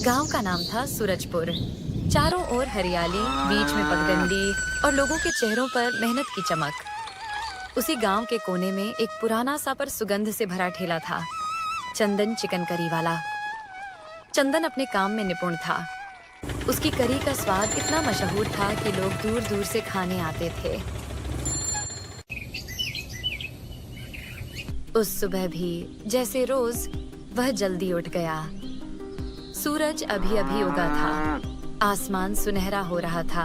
गांव का नाम था सूरजपुर। चारों ओर हरियाली, बीच में पगडंडी और लोगों के चेहरों पर मेहनत की चमक। उसी गांव के कोने में एक पुराना सा पर सुगंध से भरा ठेला था, चंदन चिकन करी वाला। चंदन अपने काम में निपुण था। उसकी करी का स्वाद इतना मशहूर था कि लोग दूर दूर से खाने आते थे। उस सुबह भी जैसे रोज वह जल्दी उठ गया। सूरज अभी अभी उगा था, आसमान सुनहरा हो रहा था।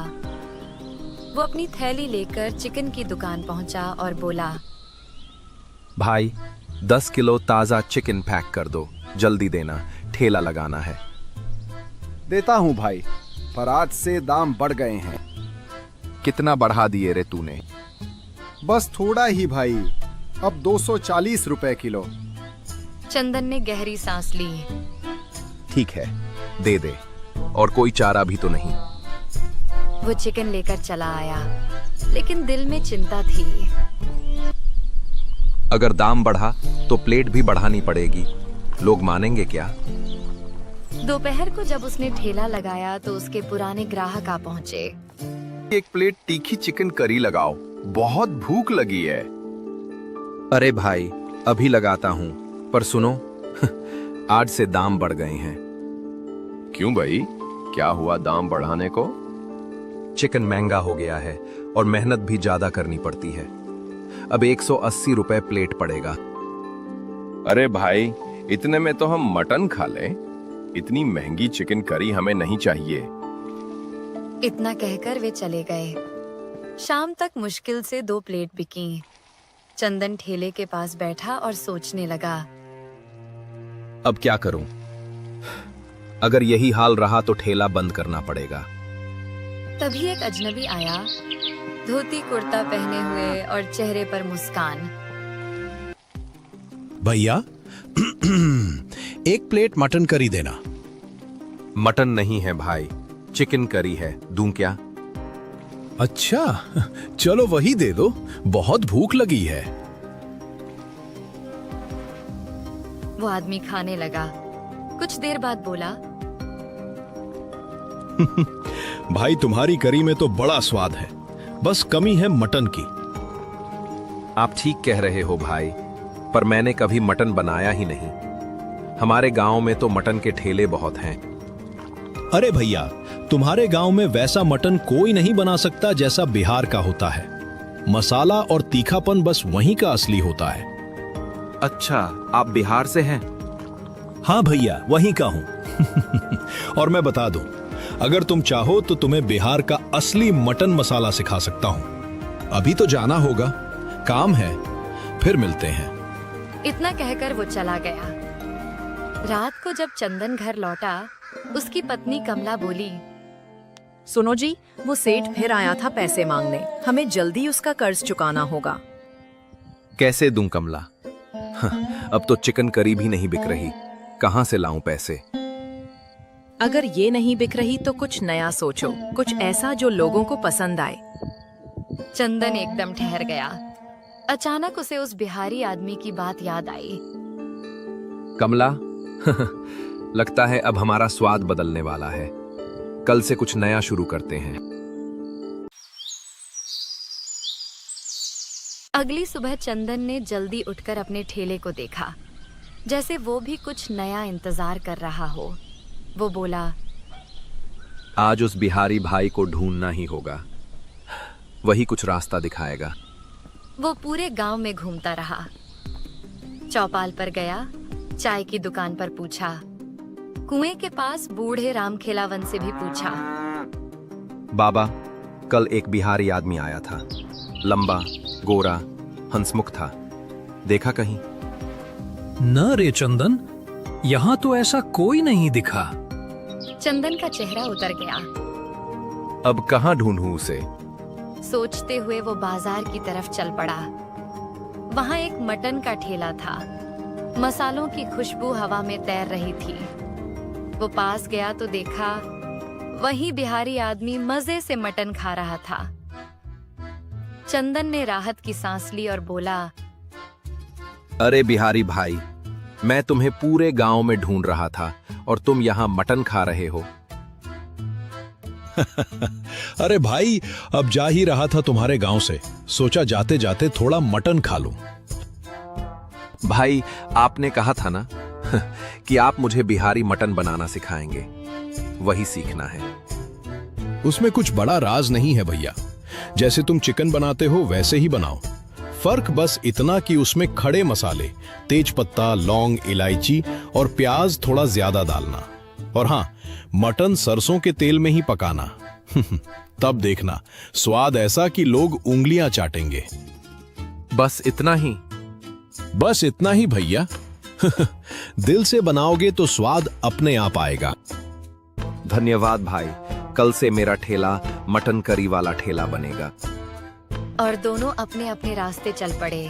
वो अपनी थैली लेकर चिकन की दुकान पहुंचा और बोला, भाई 10 किलो ताजा चिकन पैक कर दो, जल्दी देना, ठेला लगाना है। देता हूँ भाई, पर आज से दाम बढ़ गए हैं। कितना बढ़ा दिए रे तूने? बस थोड़ा ही भाई, अब 240 रुपए किलो। चंदन ने गहरी सांस ली। ठीक है, दे दे, और कोई चारा भी तो नहीं। वो चिकन लेकर चला आया, लेकिन दिल में चिंता थी। अगर दाम बढ़ा तो प्लेट भी बढ़ानी पड़ेगी, लोग मानेंगे क्या? दोपहर को जब उसने ठेला लगाया तो उसके पुराने ग्राहक आ पहुंचे। एक प्लेट तीखी चिकन करी लगाओ, बहुत भूख लगी है। अरे भाई, अभी लगाता हूँ, पर सुनो आज से दाम बढ़ गए हैं। क्यों भाई, क्या हुआ दाम बढ़ाने को? चिकन महंगा हो गया है और मेहनत भी ज्यादा करनी पड़ती है। अब 180 रुपए प्लेट पड़ेगा। अरे भाई, इतने में तो हम मटन खा लें। इतनी महंगी चिकन करी हमें नहीं चाहिए। इतना कहकर वे चले गए। शाम तक मुश्किल से 2 प्लेट बिकी। चंदन ठेले के पास बैठा और सोचने लगा, अब क्या करूं? अगर यही हाल रहा तो ठेला बंद करना पड़ेगा। तभी एक अजनबी आया, धोती कुर्ता पहने हुए और चेहरे पर मुस्कान। भैया एक प्लेट मटन करी देना। मटन नहीं है भाई, चिकन करी है, दूं क्या? अच्छा, चलो वही दे दो, बहुत भूख लगी है। वो आदमी खाने लगा। कुछ देर बाद बोला, भाई तुम्हारी करी में तो बड़ा स्वाद है, बस कमी है मटन की। आप ठीक कह रहे हो भाई, पर मैंने कभी मटन बनाया ही नहीं। हमारे गांव में तो मटन के ठेले बहुत हैं। अरे भैया, तुम्हारे गांव में वैसा मटन कोई नहीं बना सकता जैसा बिहार का होता है। मसाला और तीखापन बस वहीं का असली होता है। अच्छा, आप बिहार से हैं? हाँ भैया, वहीं का हूं। और मैं बता दूं, अगर तुम चाहो तो तुम्हें बिहार का असली मटन मसाला सिखा सकता हूं। अभी तो जाना होगा, काम है, फिर मिलते हैं। इतना कहकर वो चला गया। रात को जब चंदन घर लौटा, उसकी पत्नी कमला बोली, सुनो जी, वो सेठ फिर आया था पैसे मांगने। हमें जल्दी उसका कर्ज चुकाना होगा। कैसे दूं कमला? अब तो चिकन करी भी नहीं बिक रही, कहां से लाऊं पैसे? अगर ये नहीं बिक रही तो कुछ नया सोचो, कुछ ऐसा जो लोगों को पसंद आए। चंदन एकदम ठहर गया। अचानक उसे उस बिहारी आदमी की बात याद आई। कमला, लगता है अब हमारा स्वाद बदलने वाला है। कल से कुछ नया शुरू करते हैं। अगली सुबह चंदन ने जल्दी उठकर अपने ठेले को देखा, जैसे वो भी कुछ नया इंतजार कर रहा हो। वो बोला, आज उस बिहारी भाई को ढूंढना ही होगा, वही कुछ रास्ता दिखाएगा। वो पूरे गांव में घूमता रहा। चौपाल पर गया, चाय की दुकान पर पूछा, कुएं के पास बूढ़े राम खेलावन से भी पूछा। बाबा, कल एक बिहारी आदमी आया था, लंबा, गोरा, हंसमुख था, देखा कहीं? न रे चंदन, यहाँ तो ऐसा कोई नहीं दिखा। चंदन का चेहरा उतर गया। अब कहाँ ढूंढूं उसे? सोचते हुए वो बाजार की तरफ चल पड़ा। वहां एक मटन का ठेला था। मसालों की खुशबू हवा में तैर रही थी। वो पास गया तो देखा, वही बिहारी आदमी मजे से मटन खा रहा था। चंदन ने राहत की सांस ली और बोला, अरे बिहारी भाई, मैं तुम्हें पूरे गांव में ढूंढ रहा था और तुम यहाँ मटन खा रहे हो। अरे भाई, अब जा ही रहा था तुम्हारे गांव से, सोचा जाते जाते थोड़ा मटन खा लूं। भाई, आपने कहा था ना कि आप मुझे बिहारी मटन बनाना सिखाएंगे, वही सीखना है। उसमें कुछ बड़ा राज नहीं है भैया, जैसे तुम चिकन बनाते हो वैसे ही बनाओ। फर्क बस इतना कि उसमें खड़े मसाले, तेज पत्ता, लौंग, इलायची और प्याज थोड़ा ज्यादा डालना। और हाँ, मटन सरसों के तेल में ही पकाना। तब देखना स्वाद ऐसा कि लोग उंगलियां चाटेंगे। बस इतना ही? बस इतना ही भैया। दिल से बनाओगे तो स्वाद अपने आप आएगा। धन्यवाद भाई, कल से मेरा ठेला मटन करी वाला ठेला बनेगा। और दोनों अपने अपने रास्ते चल पड़े,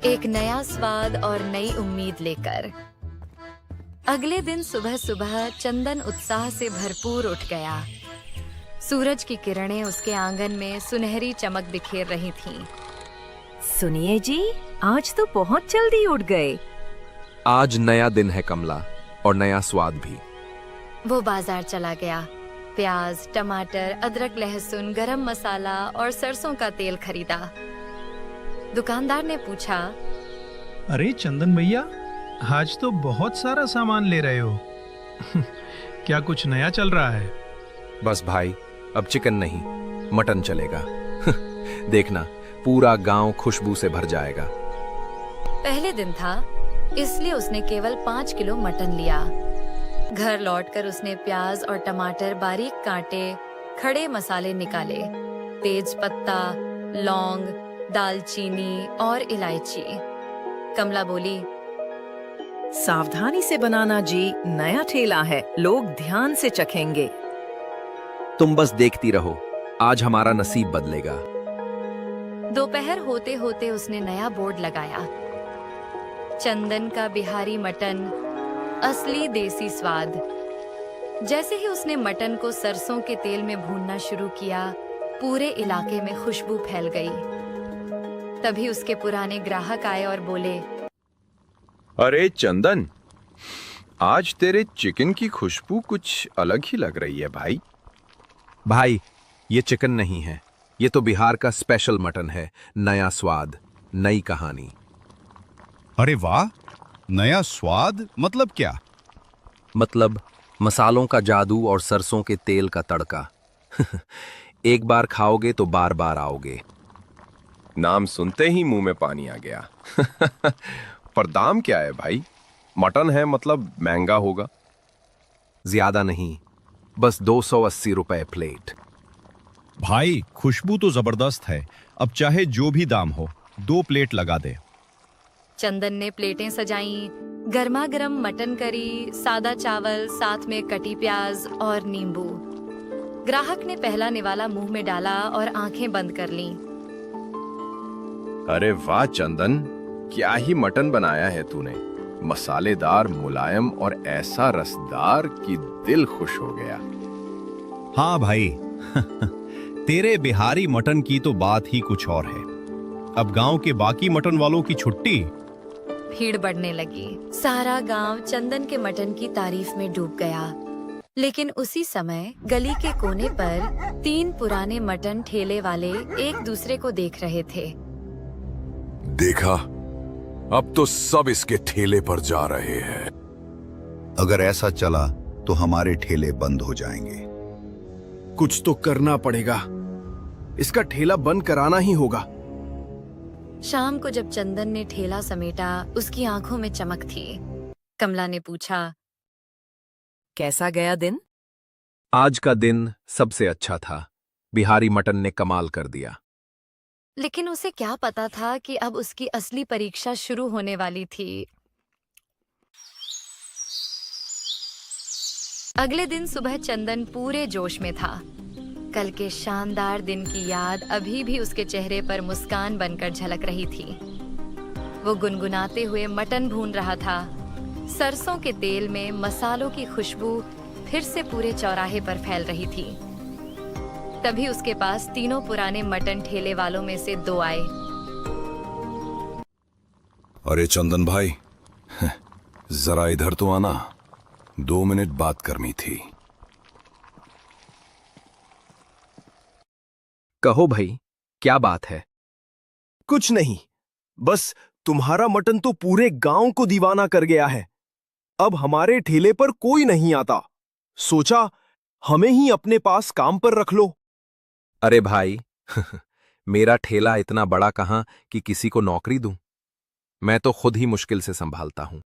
एक नया स्वाद और नई उम्मीद लेकर। अगले दिन सुबह सुबह चंदन उत्साह से भरपूर उठ गया। सूरज की किरणें उसके आंगन में सुनहरी चमक बिखेर रही थीं। सुनिए जी, आज तो बहुत जल्दी उठ गए। आज नया दिन है कमला, और नया स्वाद भी। वो बाजार चला गया। प्याज, टमाटर, अदरक, लहसुन, गरम मसाला और सरसों का तेल खरीदा। दुकानदार ने पूछा, अरे चंदन भैया, आज तो बहुत सारा सामान ले रहे हो। क्या कुछ नया चल रहा है? बस भाई, अब चिकन नहीं, मटन चलेगा। देखना, पूरा गांव खुशबू से भर जाएगा। पहले दिन था, इसलिए उसने केवल 5 किलो मटन लिया। घर लौटकर उसने प्याज और टमाटर बारीक काटे, खड़े मसाले निकाले, तेज पत्ता, लौंग, दालचीनी और इलायची। कमला बोली, सावधानी से बनाना जी, नया ठेला है, लोग ध्यान से चखेंगे। तुम बस देखती रहो, आज हमारा नसीब बदलेगा। दोपहर होते होते उसने नया बोर्ड लगाया, चंदन का बिहारी मटन, असली देसी स्वाद। जैसे ही उसने मटन को सरसों के तेल में भूनना शुरू किया, पूरे इलाके में खुशबू फैल गई। तभी उसके पुराने ग्राहक आए और बोले, अरे चंदन, आज तेरे चिकन की खुशबू कुछ अलग ही लग रही है भाई। भाई, ये चिकन नहीं है, ये तो बिहार का स्पेशल मटन है। नया स्वाद, नई कहानी। अरे वाह, नया स्वाद मतलब क्या? मतलब मसालों का जादू और सरसों के तेल का तड़का। एक बार खाओगे तो बार बार आओगे। नाम सुनते ही मुंह में पानी आ गया। पर दाम क्या है भाई? मटन है मतलब महंगा होगा। ज्यादा नहीं, बस 280 रुपए प्लेट। भाई, खुशबू तो जबरदस्त है। अब चाहे जो भी दाम हो, 2 प्लेट लगा दे। चंदन ने प्लेटें सजाईं, गर्मा गर्म मटन करी, सादा चावल, साथ में कटी प्याज और नींबू। ग्राहक ने पहला निवाला मुंह में डाला और आंखें बंद कर लीं। अरे वाह चंदन, क्या ही मटन बनाया है तूने। मसालेदार, मुलायम और ऐसा रसदार कि दिल खुश हो गया। हाँ भाई, तेरे बिहारी मटन की तो बात ही कुछ और है। अब गांव के बाकी मटन वालों की छुट्टी। भीड़ बढ़ने लगी। सारा गांव चंदन के मटन की तारीफ में डूब गया। लेकिन उसी समय गली के कोने पर 3 पुराने मटन ठेले वाले एक दूसरे को देख रहे थे। देखा, अब तो सब इसके ठेले पर जा रहे हैं। अगर ऐसा चला तो हमारे ठेले बंद हो जाएंगे। कुछ तो करना पड़ेगा, इसका ठेला बंद कराना ही होगा। शाम को जब चंदन ने ठेला समेटा, उसकी आंखों में चमक थी। कमला ने पूछा, कैसा गया दिन? आज का दिन सबसे अच्छा था। बिहारी मटन ने कमाल कर दिया। लेकिन उसे क्या पता था कि अब उसकी असली परीक्षा शुरू होने वाली थी। अगले दिन सुबह चंदन पूरे जोश में था। कल के शानदार दिन की याद अभी भी उसके चेहरे पर मुस्कान बनकर झलक रही थी। वो गुनगुनाते हुए मटन भून रहा था। सरसों के तेल में मसालों की खुशबू फिर से पूरे चौराहे पर फैल रही थी। तभी उसके पास 3 पुराने मटन ठेले वालों में से 2 आए। अरे चंदन भाई, जरा इधर तो आना, 2 मिनट बात करनी थी। कहो भाई, क्या बात है? कुछ नहीं, बस तुम्हारा मटन तो पूरे गांव को दीवाना कर गया है। अब हमारे ठेले पर कोई नहीं आता। सोचा हमें ही अपने पास काम पर रख लो। अरे भाई मेरा ठेला इतना बड़ा कहां कि किसी को नौकरी दूं। मैं तो खुद ही मुश्किल से संभालता हूं।